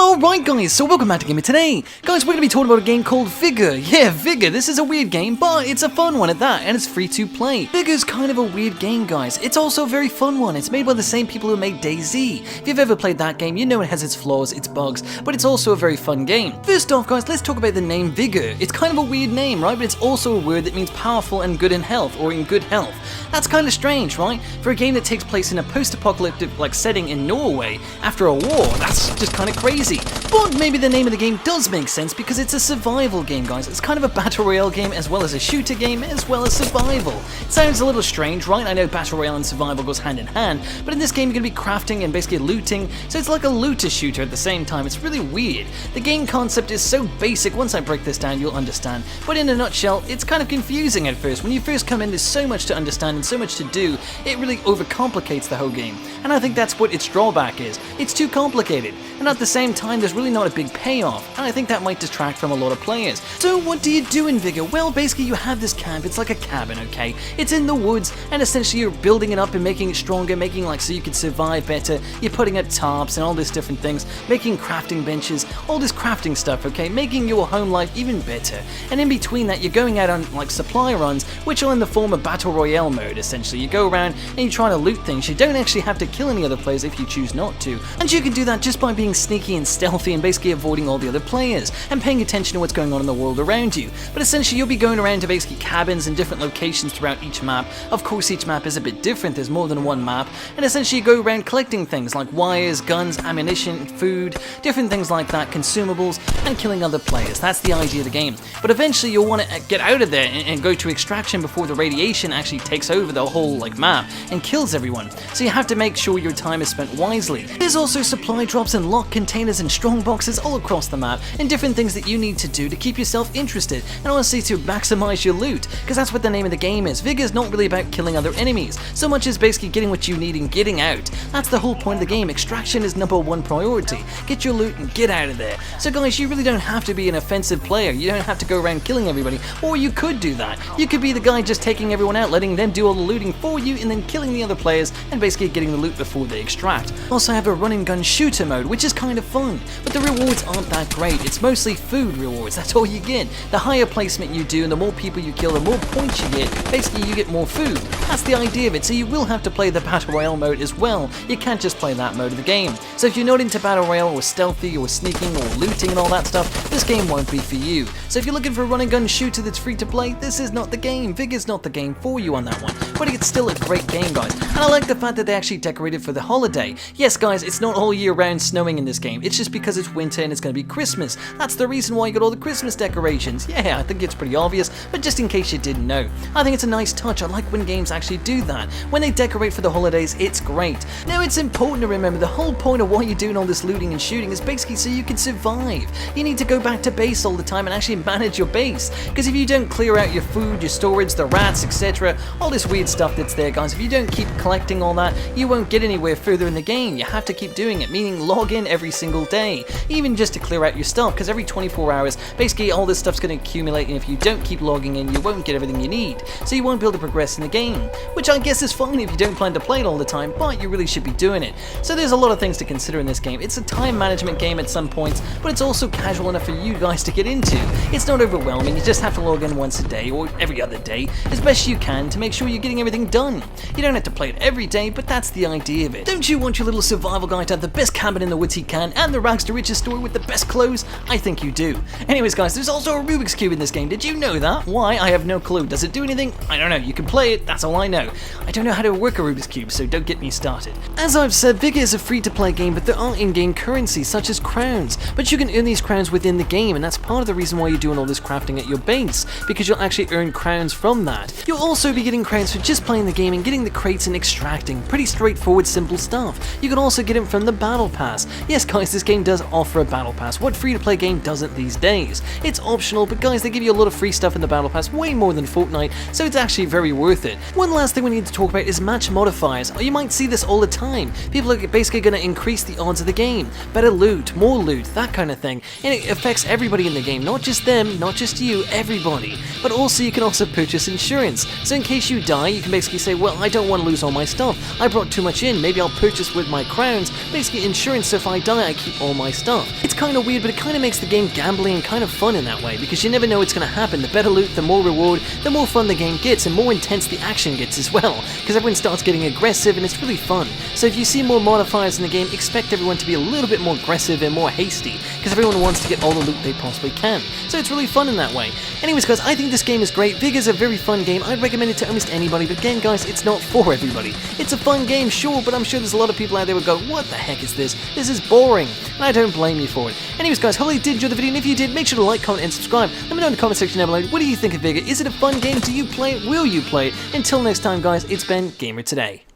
Alright guys, so welcome back to Gaming today. Guys, we're going to be talking about a game called Vigor. Yeah, Vigor, this is a weird game, but it's a fun one at that, and it's free to play. Vigor's kind of a weird game, guys. It's also a very fun one. It's made by the same people who made DayZ. If you've ever played that game, you know it has its flaws, its bugs, but it's also a very fun game. First off, guys, let's talk about the name Vigor. It's kind of a weird name, right? But it's also a word that means powerful and good in health, or in good health. That's kind of strange, right? For a game that takes place in a post-apocalyptic setting in Norway after a war, that's just kind of crazy. But maybe the name of the game does make sense because it's a survival game, guys. It's kind of a battle royale game as well as a shooter game as well as survival. It sounds a little strange, right? I know battle royale and survival goes hand in hand, but in this game you're going to be crafting and basically looting, so it's like a looter shooter at the same time. It's really weird. The game concept is so basic. Once I break this down, you'll understand. But in a nutshell, it's kind of confusing at first. When you first come in, there's so much to understand and so much to do, it really overcomplicates the whole game. And I think that's what its drawback is. It's too complicated. And at the same time, there's really not a big payoff, and I think that might distract from a lot of players. So what do you do in Vigor? Well, basically you have this camp. It's like a cabin, okay? It's in the woods, and essentially you're building it up and making it stronger, making so you can survive better. You're putting up tarps and all these different things, making crafting benches, all this crafting stuff, okay? Making your home life even better. And in between that, you're going out on supply runs, which are in the form of battle royale mode, essentially. You go around and you try to loot things. You don't actually have to kill any other players if you choose not to. And you can do that just by being sneaky and stealthy and basically avoiding all the other players and paying attention to what's going on in the world around you. But essentially you'll be going around to basically cabins and different locations throughout each map. Of course each map is a bit different, there's more than one map, and essentially you go around collecting things like wires, guns, ammunition, food, different things like that, consumables, and killing other players. That's the idea of the game. But eventually you'll want to get out of there and go to extraction before the radiation actually takes over the whole map and kills everyone. So you have to make sure your time is spent wisely. There's also supply drops and locked containers and strong boxes all across the map, and different things that you need to do to keep yourself interested and honestly to maximize your loot, because that's what the name of the game is. Vigor is not really about killing other enemies, so much as basically getting what you need and getting out. That's the whole point of the game. Extraction is #1 priority. Get your loot and get out of there. So guys, you really don't have to be an offensive player. You don't have to go around killing everybody, or you could do that. You could be the guy just taking everyone out, letting them do all the looting for you, and then killing the other players and basically getting the loot before they extract. Also have a run and gun shooter mode, which is kind of fun, but the rewards aren't that great. It's mostly food rewards, that's all you get. The higher placement you do and the more people you kill, the more points you get. Basically you get more food. That's the idea of it, so you will have to play the battle royale mode as well. You can't just play that mode of the game. So if you're not into battle royale or stealthy or sneaking or looting and all that stuff, this game won't be for you. So if you're looking for a run and gun shooter that's free to play, this is not the game. Vigor's not the game for you on that one. But it's still a great game, guys. And I like the fact that they actually decorated for the holiday. Yes guys, it's not all year round snowing in this game. It's just because it's winter and it's going to be Christmas. That's the reason why you got all the Christmas decorations. Yeah, I think it's pretty obvious, but just in case you didn't know. I think it's a nice touch. I like when games actually do that. When they decorate for the holidays, it's great. Now it's important to remember the whole point of why you're doing all this looting and shooting is basically so you can survive. You need to go back to base all the time and actually manage your base. Because if you don't clear out your food, your storage, the rats, etc., all this weird stuff that's there, guys, if you don't keep collecting all that, you won't get anywhere further in the game. You have to keep doing it, meaning log in every single day, even just to clear out your stuff, because every 24 hours, basically all this stuff's going to accumulate, and if you don't keep logging in, you won't get everything you need, so you won't be able to progress in the game, which I guess is fine if you don't plan to play it all the time, but you really should be doing it. So there's a lot of things to consider in this game. It's a time management game at some points, but it's also casual enough for you guys to get into. It's not overwhelming. You just have to log in once a day or every other day as best you can to make sure you're getting everything done. You don't have to play it every day, but that's the idea of it. Don't you want your little survival guy to have the best cabin in the woods he can and the rags to riches store with the best clothes? I think you do. Anyways guys, there's also a Rubik's Cube in this game. Did you know that? Why? I have no clue. Does it do anything? I don't know. You can play it, that's all I know. I don't know how to work a Rubik's Cube, so don't get me started. As I've said, Vigor is a free-to-play game, but there are in-game currencies such as crowns. But you can earn these crowns within the game, and that's part of the reason why you're doing all this crafting at your base, because you'll actually earn crowns from that. You'll also be getting crowns for just playing the game and getting the crates and extracting. Pretty straightforward, simple stuff. You can also get them from the Battle Pass. Yes guys, this game does offer a Battle Pass. What free-to-play game doesn't these days? It's optional, but guys, they give you a lot of free stuff in the Battle Pass, way more than Fortnite, so it's actually very worth it. One last thing we need to talk about is match modifiers. You might see this all the time. People are basically going to increase the odds of the game. Better loot, more loot, that kind of thing. And it affects everybody in the game, not just them, not just you, everybody. But also you can also purchase insurance. So in case you die, you can basically say, well, I don't want to lose all my stuff. I brought too much in, maybe I'll purchase with my crowns, basically insurance, so if I die, I keep all my stuff. It's kind of weird, but it kind of makes the game gambling and kind of fun in that way, because you never know what's going to happen. The better loot, the more reward, the more fun the game gets, and more intense the action gets as well, because everyone starts getting aggressive and it's really fun. So if you see more modifiers in the game, expect everyone to be a little bit more aggressive and more hasty, because everyone wants to get all the loot they possibly can. So it's really fun in that way. Anyways guys, I think this game is great. Vigor's a very fun game. I'd recommend it to almost anybody, but again guys, it's not for everybody. It's a fun game, sure, but I'm sure there's a lot of people out there who go, what the heck is this? This is boring. And I don't blame you for it. Anyways guys, hopefully you did enjoy the video, and if you did, make sure to like, comment, and subscribe. Let me know in the comment section down below, what do you think of Vigor? Is it a fun game? Do you play it? Will you play it? Until next time guys, it's been Gamer Today.